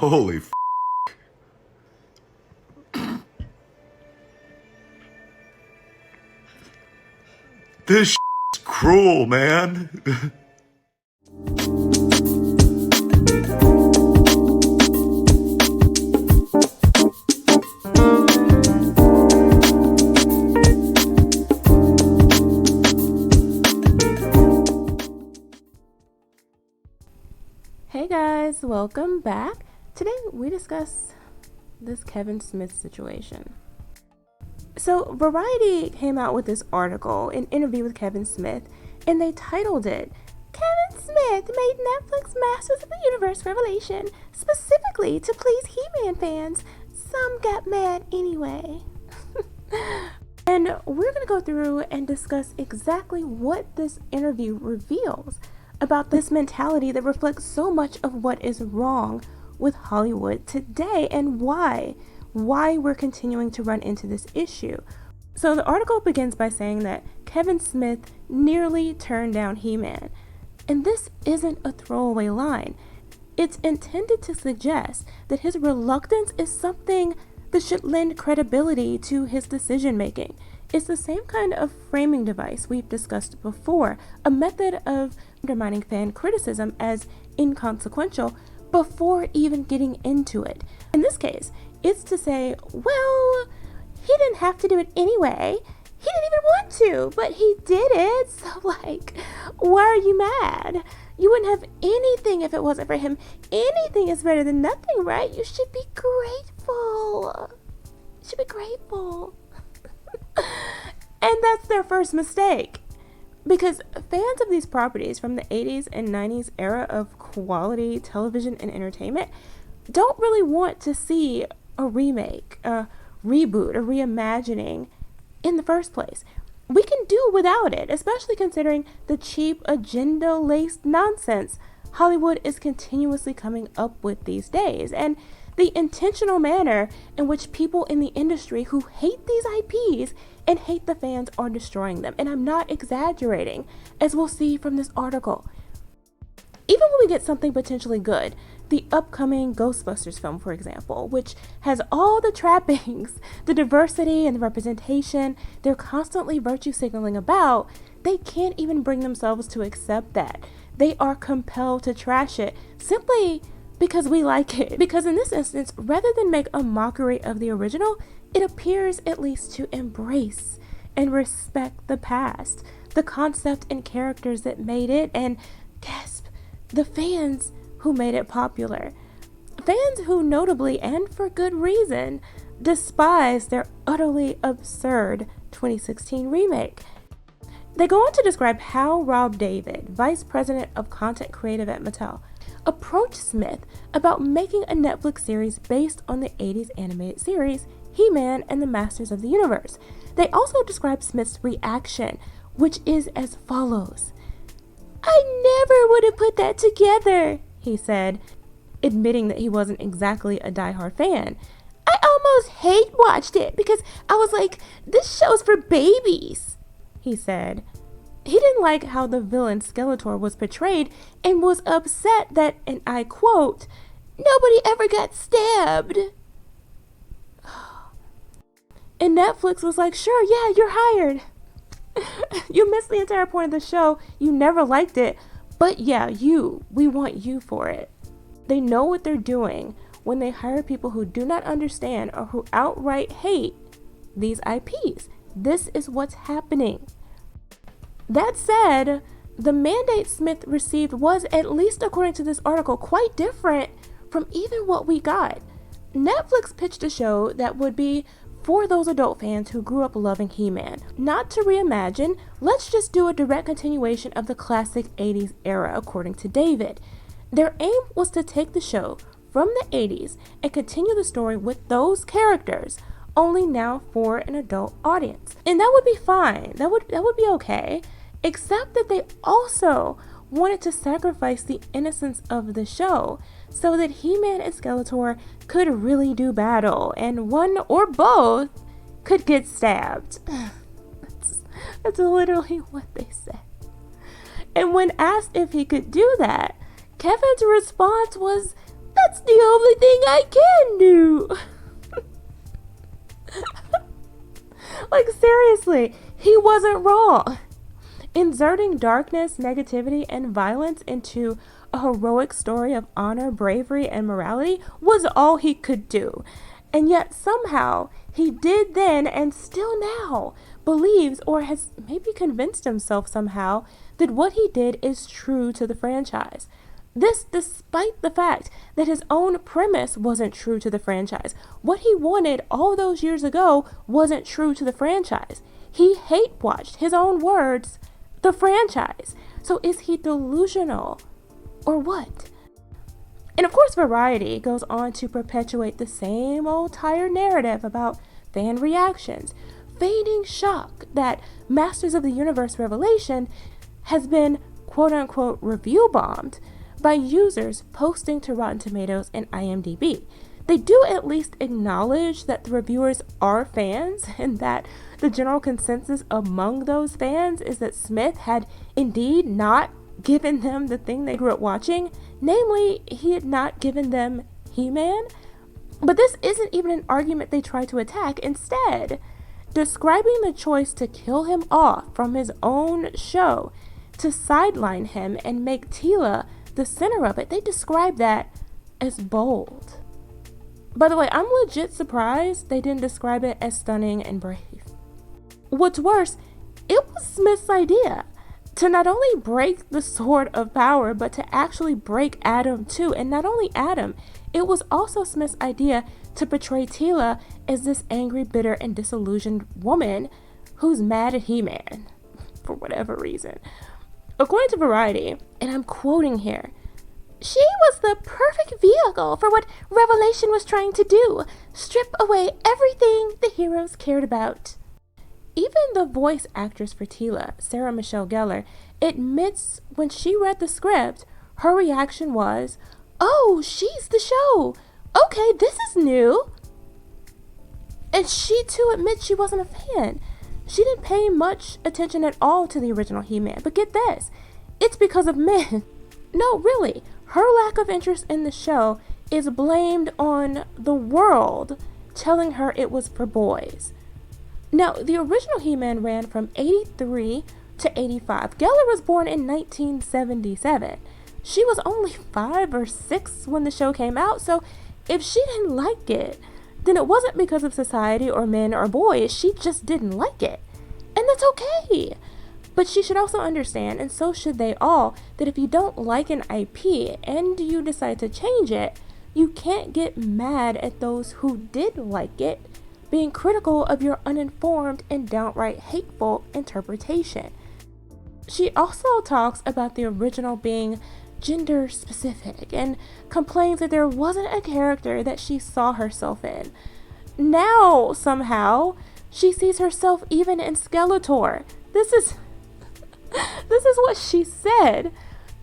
Holy f***. This is cruel, man. Hey guys, welcome back. Today we discuss this Kevin Smith situation. So Variety came out with this article, an interview with Kevin Smith, and they titled it, Kevin Smith made Netflix Masters of the Universe revelation specifically to please He-Man fans. Some got mad anyway. And we're going to go through and discuss exactly what this interview reveals about this mentality that reflects so much of what is wrong with Hollywood today and why we're continuing to run into this issue. So the article begins by saying that Kevin Smith nearly turned down He-Man. And this isn't a throwaway line. It's intended to suggest that his reluctance is something that should lend credibility to his decision making. It's the same kind of framing device we've discussed before, a method of undermining fan criticism as inconsequential before even getting into it. In this case, it's to say, well, he didn't have to do it anyway. He didn't even want to, but he did it. So, why are you mad? You wouldn't have anything if it wasn't for him. Anything is better than nothing, right? You should be grateful. You should be grateful. And that's their first mistake. Because fans of these properties from the 80s and 90s era of quality television and entertainment don't really want to see a remake, a reboot, a reimagining in the first place. We can do without it, especially considering the cheap, agenda-laced nonsense Hollywood is continuously coming up with these days, and the intentional manner in which people in the industry who hate these IPs and hate the fans are destroying them. And I'm not exaggerating, as we'll see from this article. Even when we get something potentially good, the upcoming Ghostbusters film, for example, which has all the trappings, the diversity and the representation they're constantly virtue signaling about, they can't even bring themselves to accept that. They are compelled to trash it simply because we like it. Because in this instance, rather than make a mockery of the original, it appears at least to embrace and respect the past, the concept and characters that made it, and gasp, the fans who made it popular. Fans who notably, and for good reason, despise their utterly absurd 2016 remake. They go on to describe how Rob David, Vice President of Content Creative at Mattel, approached Smith about making a Netflix series based on the 80s animated series He-Man and the Masters of the Universe. They also describe Smith's reaction, which is as follows. I never would have put that together, he said, admitting that he wasn't exactly a diehard fan. I almost hate watched it because I was like, this show's for babies, he said. He didn't like how the villain Skeletor was portrayed and was upset that, and I quote, nobody ever got stabbed. And Netflix was like, sure, yeah, you're hired. You missed the entire point of the show. You never liked it. But yeah, we want you for it. They know what they're doing when they hire people who do not understand or who outright hate these IPs. This is what's happening. That said, the mandate Smith received was, at least according to this article, quite different from even what we got. Netflix pitched a show that would be for those adult fans who grew up loving He-Man. Not to reimagine, let's just do a direct continuation of the classic 80s era, according to David. Their aim was to take the show from the 80s and continue the story with those characters, only now for an adult audience. And that would be fine. That would be okay. Except that they also wanted to sacrifice the innocence of the show so that He-Man and Skeletor could really do battle and one or both could get stabbed. That's literally what they said. And when asked if he could do that, Kevin's response was, that That's the only thing I can do. Like, seriously, he wasn't wrong. Inserting darkness, negativity, and violence into a heroic story of honor, bravery, and morality was all he could do. And yet somehow he did then and still now believes, or has maybe convinced himself somehow, that what he did is true to the franchise. This despite the fact that his own premise wasn't true to the franchise. What he wanted all those years ago wasn't true to the franchise. He hate watched, his own words, the franchise. So is he delusional or what? And of course, Variety goes on to perpetuate the same old tired narrative about fan reactions, feigning shock that Masters of the Universe Revelation has been quote-unquote review bombed by users posting to Rotten Tomatoes and IMDb. They do at least acknowledge that the reviewers are fans and that the general consensus among those fans is that Smith had indeed not given them the thing they grew up watching, namely, he had not given them He-Man. But this isn't even an argument they try to attack. Instead, describing the choice to kill him off from his own show, to sideline him and make Teela the center of it, they describe that as bold. By the way, I'm legit surprised they didn't describe it as stunning and brave. What's worse, it was Smith's idea to not only break the sword of power, but to actually break Adam too. And not only Adam, it was also Smith's idea to portray Teela as this angry, bitter, and disillusioned woman who's mad at He-Man for whatever reason. According to Variety, and I'm quoting here, "She was the perfect vehicle for what Revelation was trying to do, strip away everything the heroes cared about." Even the voice actress for Teela, Sarah Michelle Gellar, admits when she read the script, her reaction was, "Oh, she's the show. Okay, this is new." And she too admits she wasn't a fan. She didn't pay much attention at all to the original He-Man. But get this, it's because of men. No, really, her lack of interest in the show is blamed on the world telling her it was for boys. Now, the original He-Man ran from 83 to 85. Gellar was born in 1977. She was only 5 or 6 when the show came out, so if she didn't like it, then it wasn't because of society or men or boys. She just didn't like it. And that's okay. But she should also understand, and so should they all, that if you don't like an IP and you decide to change it, you can't get mad at those who did like it, being critical of your uninformed and downright hateful interpretation. She also talks about the original being gender specific and complains that there wasn't a character that she saw herself in. Now, somehow, she sees herself even in Skeletor. This is what she said.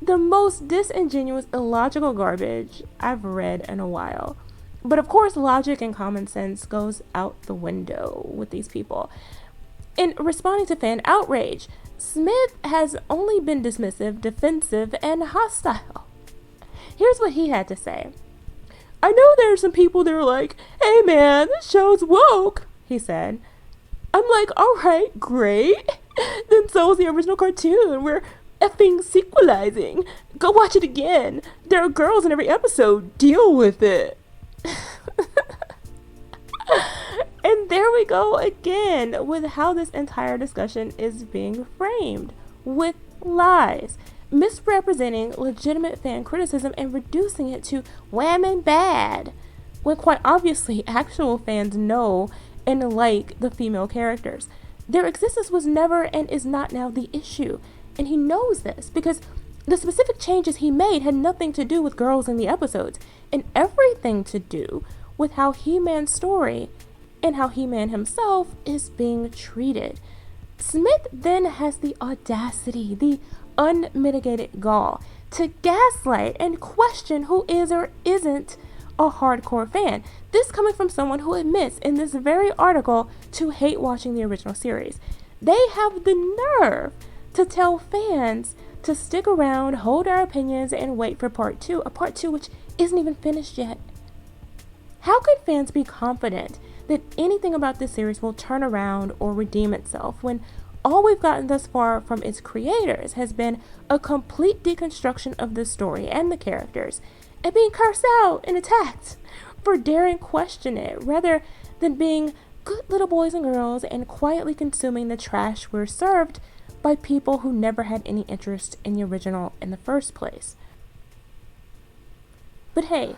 The most disingenuous, illogical garbage I've read in a while. But of course, logic and common sense goes out the window with these people. In responding to fan outrage, Smith has only been dismissive, defensive, and hostile. Here's what he had to say. "I know there are some people that are like, 'Hey man, this show's woke,'" he said. "I'm like, alright, great. Then so is the original cartoon. We're effing sequelizing. Go watch it again. There are girls in every episode. Deal with it." And there we go again with how this entire discussion is being framed, with lies, misrepresenting legitimate fan criticism and reducing it to whammon bad, when quite obviously actual fans know and like the female characters. Their existence was never and is not now the issue, and he knows this because the specific changes he made had nothing to do with girls in the episodes and everything to do with how He-Man's story and how He-Man himself is being treated. Smith then has the audacity, the unmitigated gall, to gaslight and question who is or isn't a hardcore fan. This coming from someone who admits in this very article to hate watching the original series. They have the nerve to tell fans to stick around, hold our opinions, and wait for part 2, a part 2 which isn't even finished yet. How could fans be confident that anything about this series will turn around or redeem itself when all we've gotten thus far from its creators has been a complete deconstruction of the story and the characters, and being cursed out and attacked for daring question it, rather than being good little boys and girls and quietly consuming the trash we're served by people who never had any interest in the original in the first place? But hey,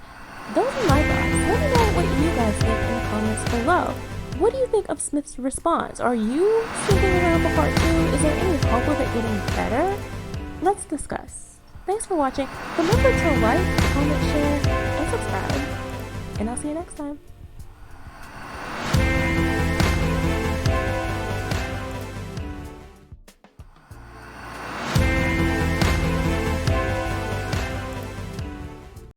those are my thoughts. Let me know what you guys think in the comments below. What do you think of Smith's response? Are you sticking around for part 2? Is there any hope of it getting better? Let's discuss. Thanks for watching. Remember to like, comment, share, and subscribe. And I'll see you next time.